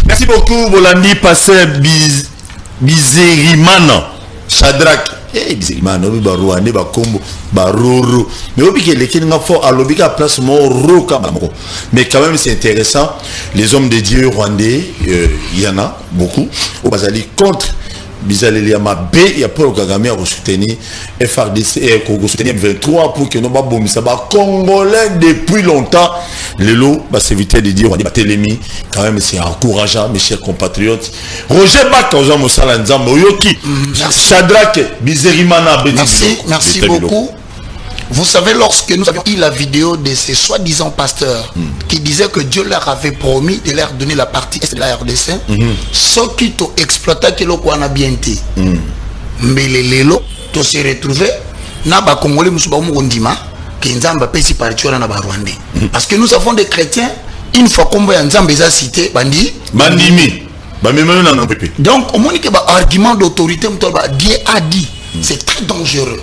Merci beaucoup, Bolandi, pasteur Bizerimana, Shadrach. Bizerimana, Barouane, Bakombo, Baroro. Mais au pied, les Kéninga fort à l'obika place mon roka. Mais quand même, c'est intéressant. Les hommes de Dieu rwandais, il y en a beaucoup. Au Bazali contre. Bizaleli B, il y a Paul Kagame à soutenir FRDC et soutenir 23 pour que nous ne ça va Congolais depuis longtemps. Le lot va s'éviter de dire on est télémi. Quand même, c'est encourageant, mes chers compatriotes. Roger Baka, Shadrach, Bizerimana, merci beaucoup. Vous savez, lorsque nous avions eu la vidéo de ces soi-disant pasteurs qui disaient que Dieu leur avait promis de leur donner la partie est de la RDC, ceux qui ont exploité que l'on a bien été. Mais les lots, tu se retrouvé, na ba Congolais musuba mukondima, que Nzamba pesi partir na ba Rwandais. Parce que nous avons des chrétiens, une fois qu'on voit Nzamba les a cités, bandimi. Donc, au moins que argument d'autorité, Dieu a dit, c'est très dangereux.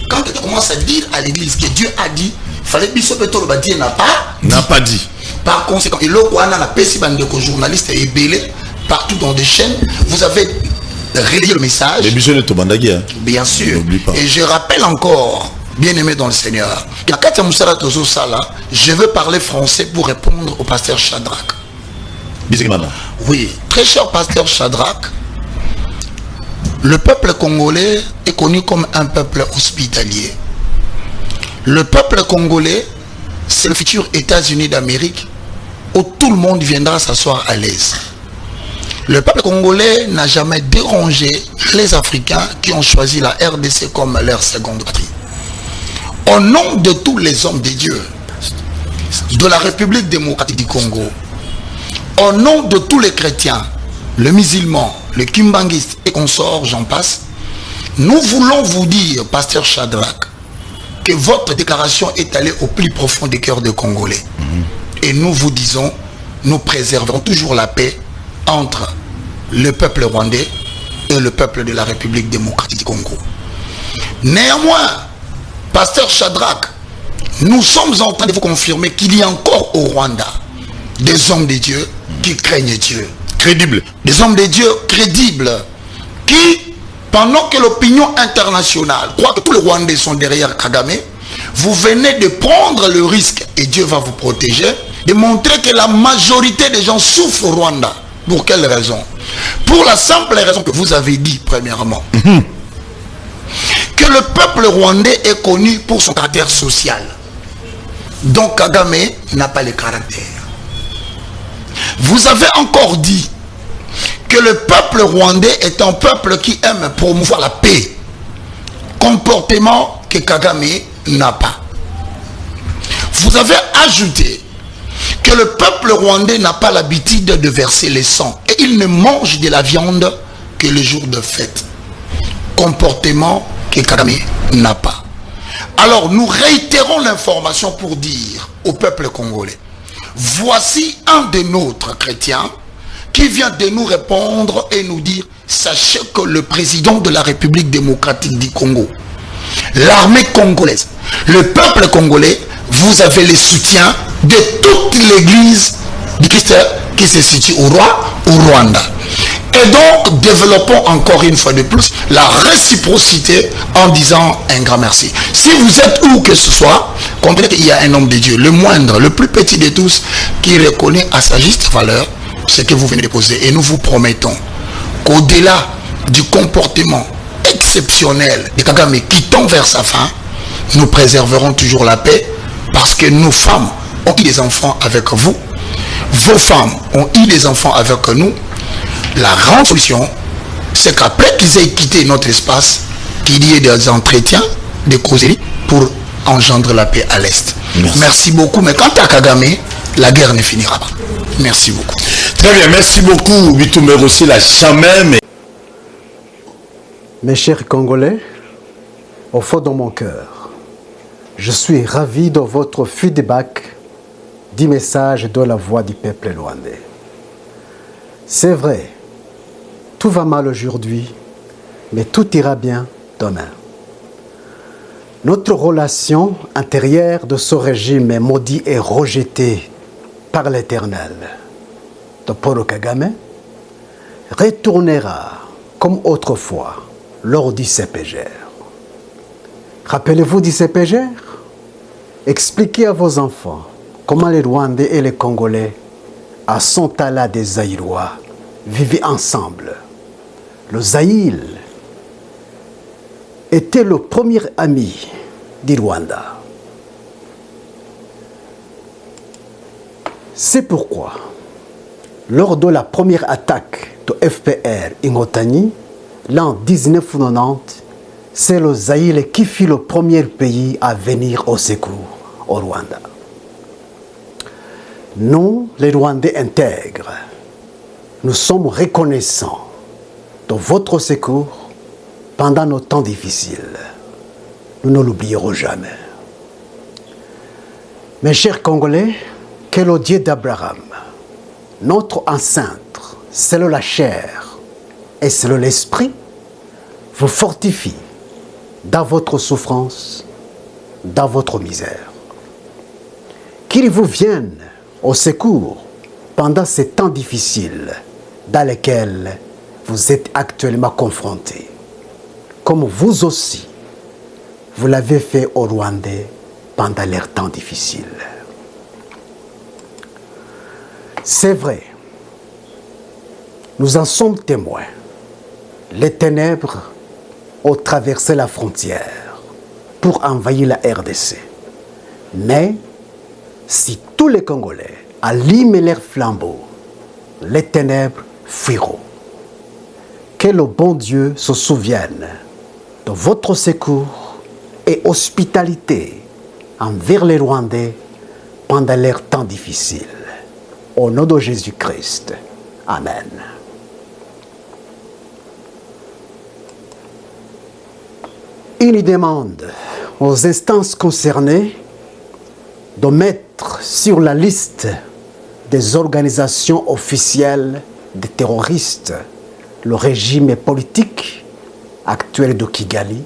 Quand tu commences à dire à l'église que Dieu a dit, il fallait que Dieu n'a pas dit. Par conséquent, et là, on a la PCBANDE journalistes et belé partout dans des chaînes, vous avez rédigé le message. Bien sûr. Et je rappelle encore, bien aimé dans le Seigneur, je veux parler français pour répondre au pasteur Shadrach. Oui, très cher pasteur Shadrach. Le peuple congolais est connu comme un peuple hospitalier. Le peuple congolais, c'est le futur États-Unis d'Amérique où tout le monde viendra s'asseoir à l'aise. Le peuple congolais n'a jamais dérangé les Africains qui ont choisi la RDC comme leur seconde patrie. Au nom de tous les hommes de Dieu, de la République démocratique du Congo, au nom de tous les chrétiens, le musulman, le kimbanguiste et consorts, j'en passe, nous voulons vous dire, pasteur Shadrach, que votre déclaration est allée au plus profond des cœurs des Congolais. Et nous vous disons, nous préserverons toujours la paix entre le peuple rwandais et le peuple de la République démocratique du Congo. Néanmoins, pasteur Shadrach, nous sommes en train de vous confirmer qu'il y a encore au Rwanda des hommes de Dieu qui craignent Dieu. Crédibles. Des hommes de Dieu crédibles qui, pendant que l'opinion internationale croit que tous les Rwandais sont derrière Kagame, vous venez de prendre le risque, et Dieu va vous protéger, de montrer que la majorité des gens souffrent au Rwanda. Pour quelle raison? Pour la simple raison que vous avez dit, premièrement, que le peuple rwandais est connu pour son caractère social. Donc Kagame n'a pas le caractère. Vous avez encore dit que le peuple rwandais est un peuple qui aime promouvoir la paix. Comportement que Kagame n'a pas. Vous avez ajouté que le peuple rwandais n'a pas l'habitude de verser le sang et il ne mange de la viande que le jour de fête. Comportement que Kagame n'a pas. Alors nous réitérons l'information pour dire au peuple congolais, voici un de nôtres chrétiens qui vient de nous répondre et nous dire, sachez que le président de la République démocratique du Congo, l'armée congolaise, le peuple congolais, vous avez le soutien de toute l'église du Christ qui se situe au Rwanda. Et donc, développons encore une fois de plus la réciprocité en disant un grand merci. Si vous êtes où que ce soit, comprenez qu'il y a un homme de Dieu, le moindre, le plus petit de tous, qui reconnaît à sa juste valeur ce que vous venez de poser. Et nous vous promettons qu'au-delà du comportement exceptionnel de Kagame qui tend vers sa fin, nous préserverons toujours la paix parce que nos femmes ont eu des enfants avec vous, vos femmes ont eu des enfants avec nous. La grande solution, c'est qu'après qu'ils aient quitté notre espace, qu'il y ait des entretiens, des causeries pour engendrer la paix à l'Est. Merci beaucoup. Mais quant à Kagame, la guerre ne finira pas. Merci beaucoup. Très bien, merci beaucoup. Bitumé aussi la jamais. Mes chers Congolais, au fond de mon cœur, je suis ravi de votre feedback du message de la voix du peuple rwandais. C'est vrai, tout va mal aujourd'hui, mais tout ira bien demain. Notre relation intérieure de ce régime maudit et rejeté par l'Éternel de Paul Kagame retournera comme autrefois lors du CPGR. Rappelez-vous du CPGR? Expliquez à vos enfants comment les Rwandais et les Congolais, à Sontala des Zaïrois, vivaient ensemble. Le Zaïre était le premier ami du Rwanda. C'est pourquoi, lors de la première attaque de FPR Ingotani, l'an 1990, c'est le Zaïre qui fut le premier pays à venir au secours au Rwanda. Nous, les Rwandais intègres, nous sommes reconnaissants de votre secours pendant nos temps difficiles. Nous ne l'oublierons jamais. Mes chers Congolais, que le Dieu d'Abraham, notre ancêtre, selon la chair et selon l'esprit, vous fortifie dans votre souffrance, dans votre misère. Qu'il vous vienne au secours pendant ces temps difficiles dans lesquels vous êtes actuellement confrontés, comme vous aussi, vous l'avez fait au Rwandais pendant leurs temps difficiles. C'est vrai, nous en sommes témoins. Les ténèbres ont traversé la frontière pour envahir la RDC. Mais si tous les Congolais allument leurs flambeaux, les ténèbres fuiront. Que le bon Dieu se souvienne de votre secours et hospitalité envers les Rwandais pendant leurs temps difficiles. Au nom de Jésus-Christ. Amen. Il demande aux instances concernées de mettre sur la liste des organisations officielles de terroristes le régime politique actuel de Kigali,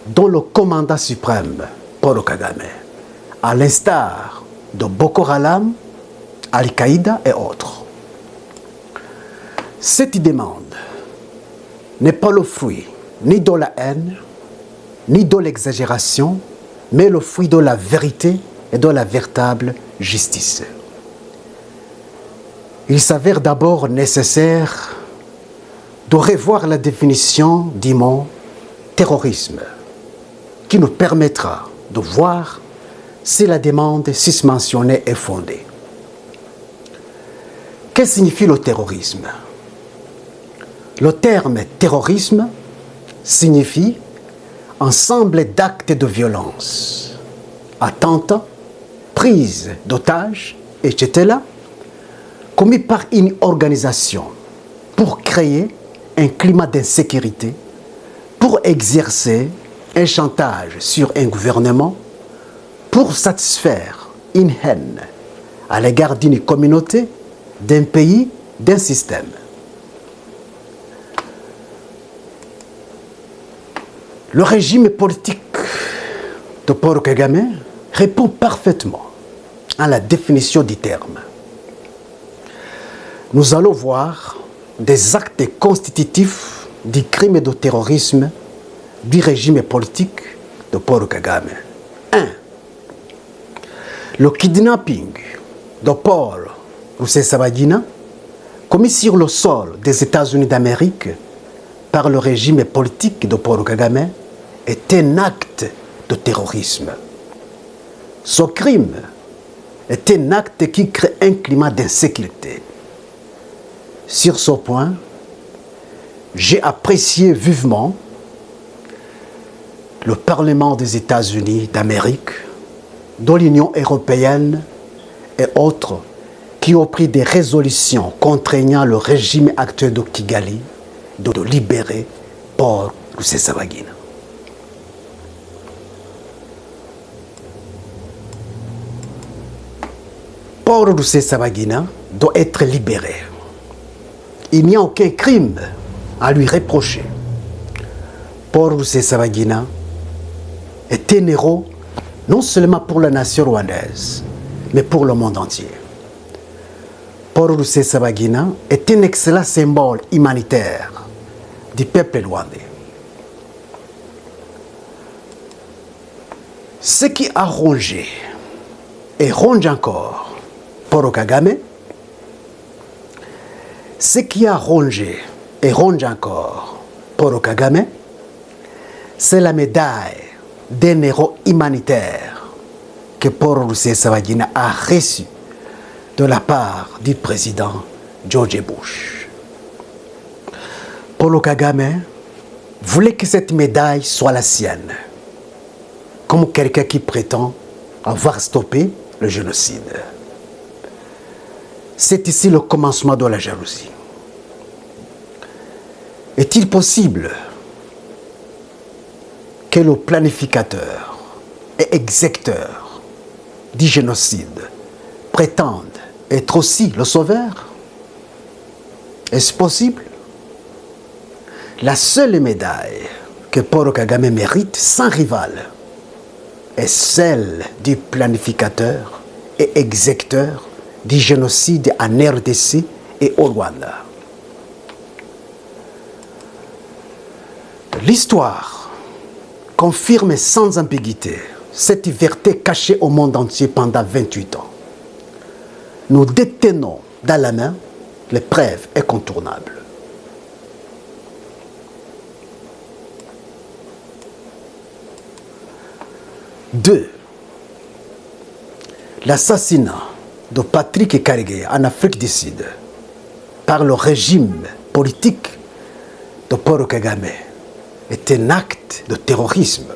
dont le commandant suprême, Paul Kagame, à l'instar de Boko Haram, Al-Qaïda et autres. Cette demande n'est pas le fruit ni de la haine, ni de l'exagération, mais le fruit de la vérité et de la véritable justice. Il s'avère d'abord nécessaire de revoir la définition du mot terrorisme, qui nous permettra de voir si la demande susmentionnée est fondée. Que signifie le terrorisme? Le terme terrorisme signifie ensemble d'actes de violence, attentats, prise d'otages, etc., commis par une organisation pour créer un climat d'insécurité, pour exercer un chantage sur un gouvernement, pour satisfaire une haine à l'égard d'une communauté, d'un pays, d'un système. Le régime politique de Paul Kagame répond parfaitement à la définition du terme. Nous allons voir des actes constitutifs du crime de terrorisme du régime politique de Paul Kagame. 1. Le kidnapping de Paul Rusesabagina, commis sur le sol des États-Unis d'Amérique par le régime politique de Paul Kagame, est un acte de terrorisme. Ce crime est un acte qui crée un climat d'insécurité. Sur ce point, j'ai apprécié vivement le Parlement des États-Unis d'Amérique, de l'Union européenne et autres qui ont pris des résolutions contraignant le régime actuel de Kigali de libérer Paul Rusesabagina. Paul Rusesabagina doit être libéré. Il n'y a aucun crime à lui reprocher. Paul Rusesabagina est un héros non seulement pour la nation rwandaise, mais pour le monde entier. Paul Rusesabagina est un excellent symbole humanitaire du peuple rwandais. Ce qui a rongé et ronge encore Paul Kagame, ce qui a rongé et ronge encore Paul Kagame, c'est la médaille d'un héros humanitaire que Paul Rusesabagina a reçu de la part du président George Bush. Paul Kagame voulait que cette médaille soit la sienne, comme quelqu'un qui prétend avoir stoppé le génocide. C'est ici le commencement de la jalousie. Est-il possible que le planificateur et exécuteur du génocide prétende être aussi le sauveur? Est-ce possible? La seule médaille que Paul Kagame mérite sans rival est celle du planificateur et exécuteur du génocide en RDC et au Rwanda. L'histoire confirme sans ambiguïté cette vérité cachée au monde entier pendant 28 ans. Nous détenons dans la main les preuves incontournables. Deux, l'assassinat de Patrick Karegeya en Afrique du Sud par le régime politique de Paul Kagame est un acte de terrorisme.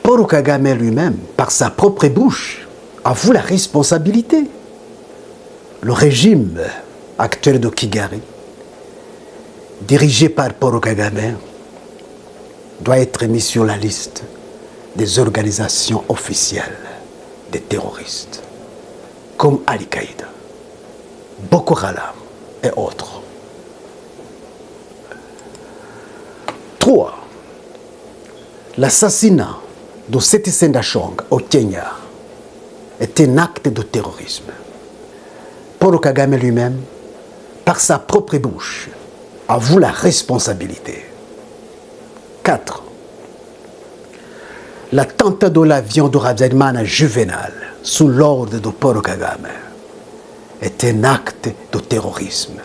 Paul Kagame lui-même, par sa propre bouche, avoue la responsabilité. Le régime actuel de Kigali, dirigé par Paul Kagame, doit être mis sur la liste des organisations officielles des terroristes, comme Al-Qaïda, Boko Haram et autres. 3. L'assassinat de Seti Sendashong au Kenya est un acte de terrorisme. Paul Kagame lui-même, par sa propre bouche, avoue la responsabilité. 4. L'attentat de l'avion de Habyarimana Juvenal sous l'ordre de Paul Kagame est un acte de terrorisme.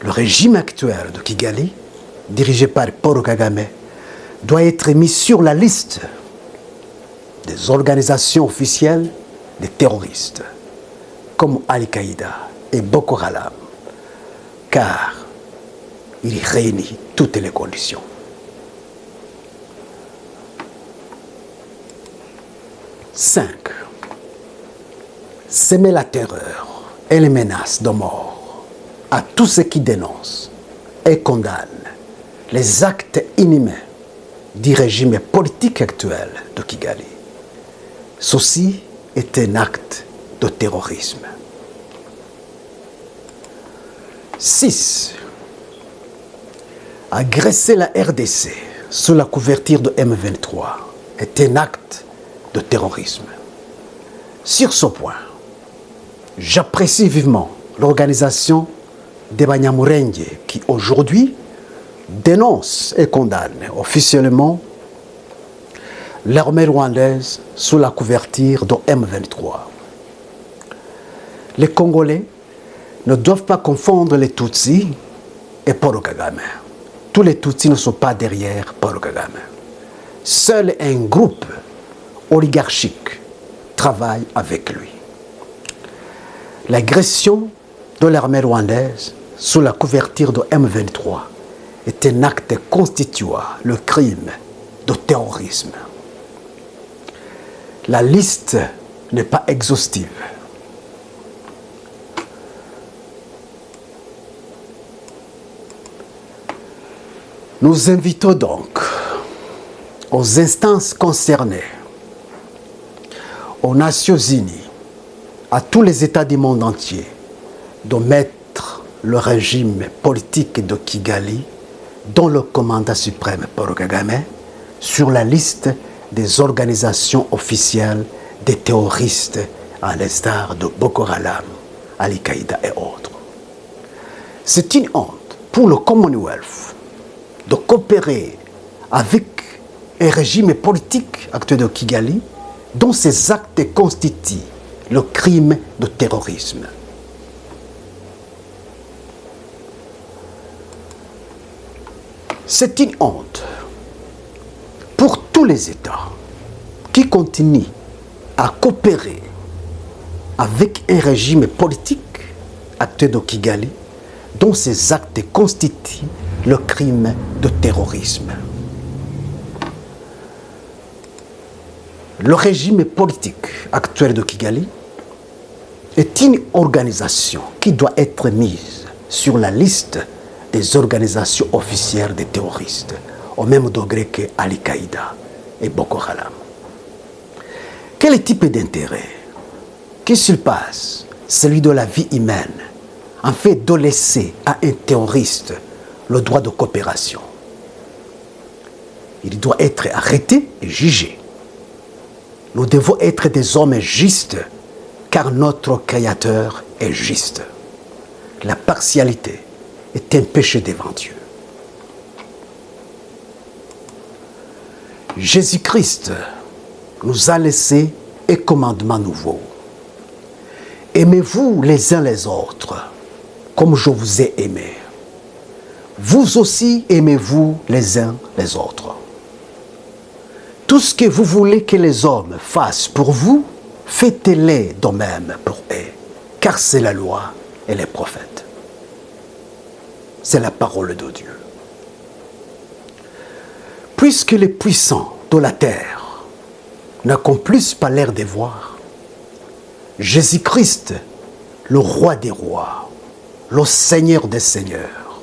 Le régime actuel de Kigali, dirigé par Paul Kagame, doit être mis sur la liste des organisations officielles des terroristes, comme Al-Qaïda et Boko Haram, car il réunit toutes les conditions. 5. Semer la terreur et les menaces de mort à tous ceux qui dénoncent et condamnent les actes inhumains du régime politique actuel de Kigali. Ceci est un acte de terrorisme. 6. Agresser la RDC sous la couverture de M23 est un acte de terrorisme. Sur ce point, j'apprécie vivement l'organisation des Banyamulenge qui aujourd'hui dénonce et condamne officiellement l'armée rwandaise sous la couverture de M23. Les Congolais ne doivent pas confondre les Tutsis et Paul Kagame. Tous les Tutsis ne sont pas derrière Paul Kagame. Seul un groupe oligarchique travaille avec lui. L'agression de l'armée rwandaise sous la couverture de M23 est un acte constituant le crime de terrorisme. La liste n'est pas exhaustive. Nous invitons donc aux instances concernées, aux Nations Unies, à tous les États du monde entier, de mettre le régime politique de Kigali, dont le commandant suprême Paul Kagame, sur la liste des organisations officielles des terroristes à l'instar de Boko Haram, Al-Qaïda et autres. C'est une honte pour le Commonwealth de coopérer avec un régime politique actuel de Kigali dont ces actes constituent le crime de terrorisme. C'est une honte pour tous les États qui continuent à coopérer avec un régime politique actuel de Kigali dont ces actes constituent le crime de terrorisme. Le régime politique actuel de Kigali est une organisation qui doit être mise sur la liste des organisations officielles des terroristes, au même degré que Al-Qaïda et Boko Haram. Quel type d'intérêt qui surpasse celui de la vie humaine en fait de laisser à un terroriste le droit de coopération? Il doit être arrêté et jugé. Nous devons être des hommes justes, car notre Créateur est juste. La partialité est un péché devant Dieu. Jésus-Christ nous a laissé un commandement nouveau. Aimez-vous les uns les autres, comme je vous ai aimé. Vous aussi aimez-vous les uns les autres. Tout ce que vous voulez que les hommes fassent pour vous, faites-les de même pour eux, car c'est la loi et les prophètes. C'est la parole de Dieu. Puisque les puissants de la terre n'accomplissent pas leur devoir, Jésus-Christ, le roi des rois, le Seigneur des seigneurs,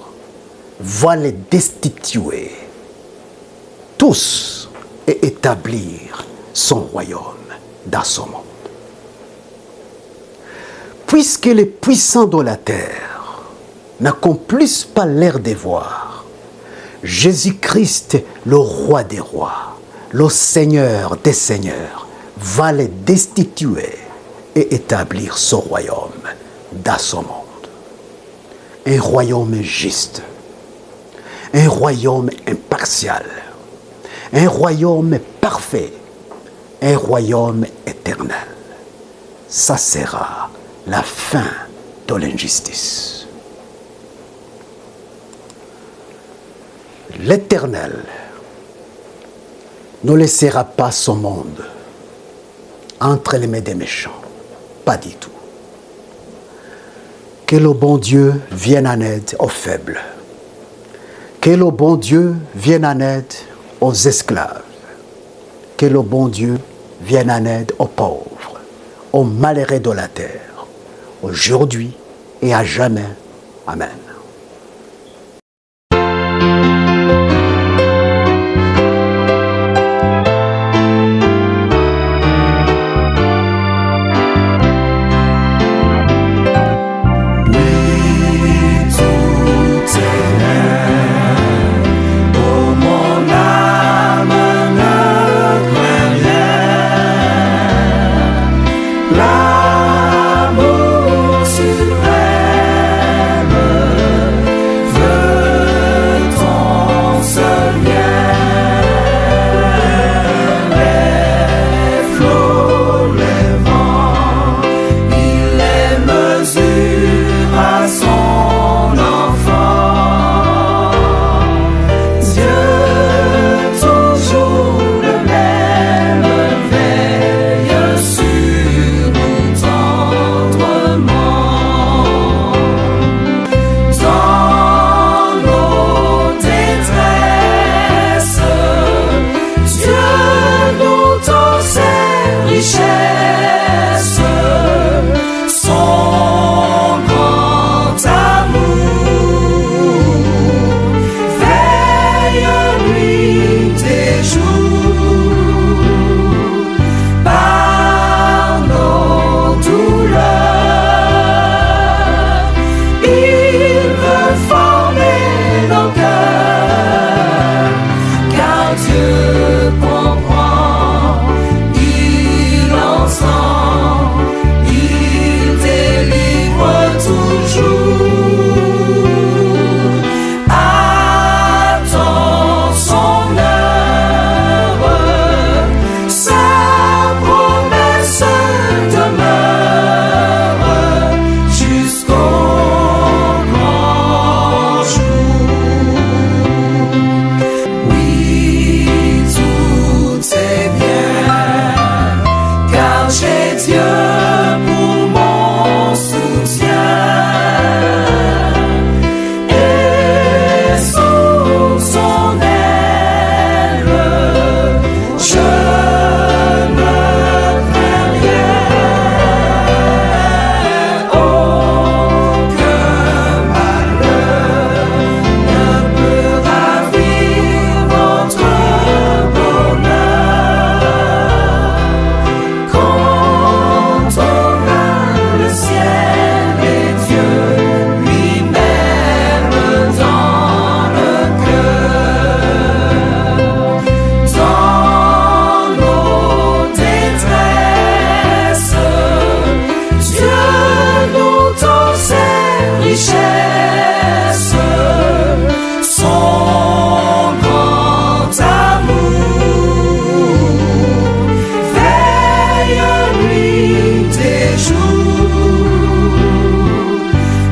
va les destituer tous et établir son royaume dans ce monde. Puisque les puissants de la terre n'accomplissent pas leur devoir, Jésus-Christ, le roi des rois, le Seigneur des seigneurs, va les destituer et établir son royaume dans ce monde. Un royaume juste, un royaume impartial, un royaume parfait, un royaume éternel. Ça sera la fin de l'injustice. L'Éternel ne laissera pas son monde entre les mains des méchants. Pas du tout. Que le bon Dieu vienne en aide aux faibles. Que le bon Dieu vienne en aide aux esclaves. Que le bon Dieu vienne en aide aux pauvres, aux malheureux de la terre, aujourd'hui et à jamais. Amen. richesses, son grand amour. Veille nuit et jour,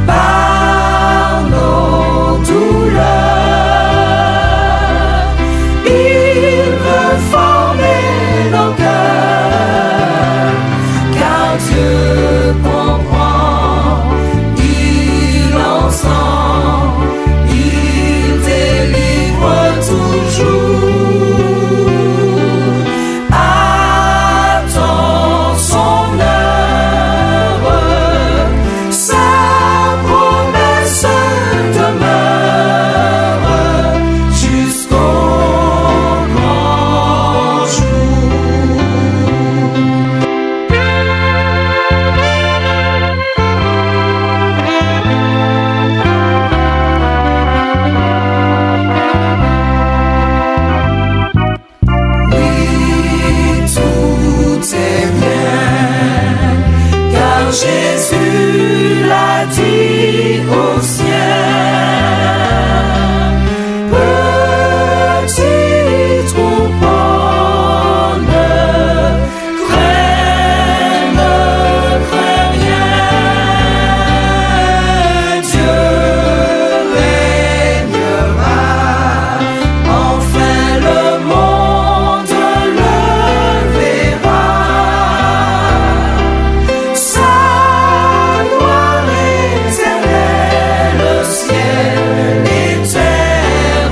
par nos douleurs, il veut former nos cœurs, car Dieu comprend, il entend, il délivre toujours. Attends son heure, sa promesse demeure jusqu'au grand jour. Oui, tout est bien, car Jésus l'a dit au ciel. Petit troupeau, ne crains rien. Dieu régnera, enfin le monde le verra. Sa gloire éternelle, le ciel et terre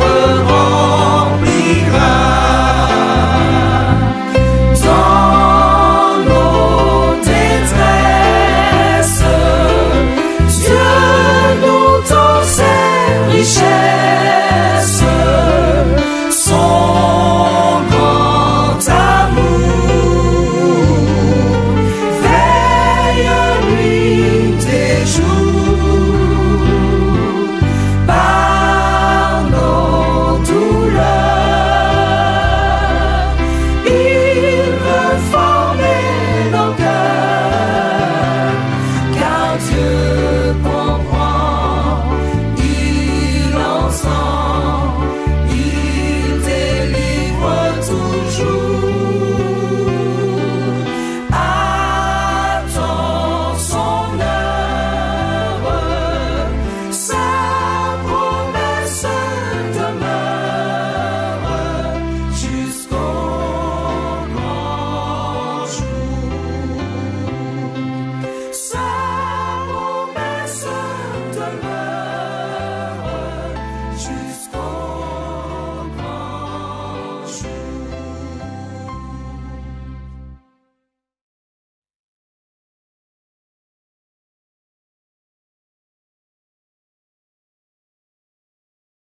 remplira. Dans nos détresses, Dieu nous donne ses richesses.